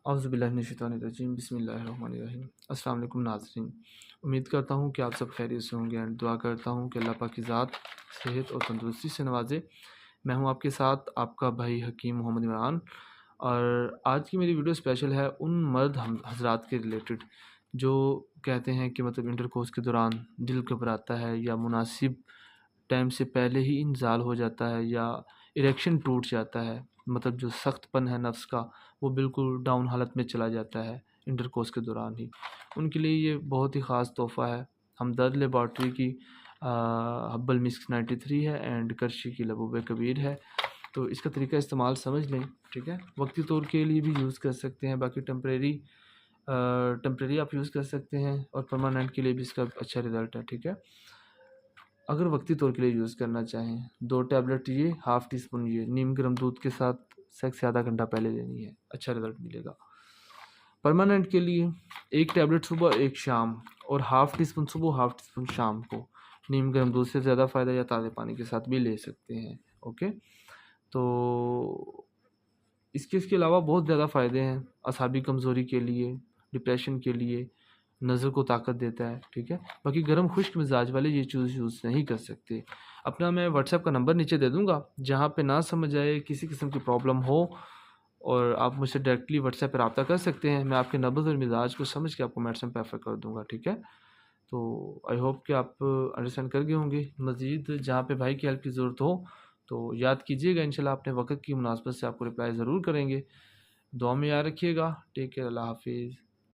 اعوذ باللہ من الشیطان الرجیم، بسم اللہ الرحمن الرحیم۔ السلام علیکم ناظرین، امید کرتا ہوں کہ آپ سب خیریت سے ہوں گے اینڈ دعا کرتا ہوں کہ اللہ پاک کی ذات صحت اور تندرستی سے نوازے۔ میں ہوں آپ کے ساتھ آپ کا بھائی حکیم محمد عمران، اور آج کی میری ویڈیو اسپیشل ہے ان مرد حضرات کے ریلیٹڈ جو کہتے ہیں کہ مطلب انٹر کورس کے دوران دل گھبراتا ہے یا مناسب ٹائم سے پہلے ہی انزال ہو جاتا ہے یا اریکشن ٹوٹ جاتا ہے، مطلب جو سخت پن ہے نفس کا وہ بالکل ڈاؤن حالت میں چلا جاتا ہے انٹر کورس کے دوران ہی۔ ان کے لیے یہ بہت ہی خاص تحفہ ہے۔ ہمدرد لیبارٹری کی حبل مسک 93 ہے اینڈ کرشی کی لبوب کبیر ہے، تو اس کا طریقہ استعمال سمجھ لیں، ٹھیک ہے۔ وقتی طور کے لیے بھی یوز کر سکتے ہیں، باقی ٹمپریری آپ یوز کر سکتے ہیں، اور پرماننٹ کے لیے بھی اس کا اچھا رزلٹ ہے، ٹھیک ہے۔ اگر وقتی طور کے لیے یوز کرنا چاہیں 2 ٹیبلٹ یہ، ہاف ٹی اسپون یہ نیم گرم دودھ کے ساتھ سیکس سے آدھا گھنٹہ پہلے لینی ہے، اچھا رزلٹ ملے گا۔ پرماننٹ کے لیے 1 ٹیبلٹ صبح 1 شام، اور ہاف ٹی اسپون صبح ہاف ٹی اسپون شام کو نیم گرم دودھ سے زیادہ فائدہ یا تازے پانی کے ساتھ بھی لے سکتے ہیں، اوکے۔ تو اس کے علاوہ بہت زیادہ فائدے ہیں، اعصابی کمزوری کے لیے، ڈپریشن کے لیے، نظر کو طاقت دیتا ہے، ٹھیک ہے۔ باقی گرم خشک مزاج والے یہ چیز یوز نہیں کر سکتے۔ اپنا میں واٹس ایپ کا نمبر نیچے دے دوں گا، جہاں پہ نہ سمجھ آئے، کسی قسم کی پرابلم ہو، اور آپ مجھ سے ڈائریکٹلی واٹس ایپ پہ رابطہ کر سکتے ہیں۔ میں آپ کے نبض اور مزاج کو سمجھ کے آپ کو میڈیسن پریفر کر دوں گا، ٹھیک ہے۔ تو آئی ہوپ کہ آپ انڈرسٹینڈ کر گئے ہوں گے۔ مزید جہاں پہ بھائی کی ہیلپ کی ضرورت ہو تو یاد کیجیے گا، انشاءاللہ اپنے وقت کی مناسبت سے آپ کو رپلائی ضرور کریں گے۔ دعا میں یاد رکھیے گا، ٹیک کیئر، اللہ حافظ۔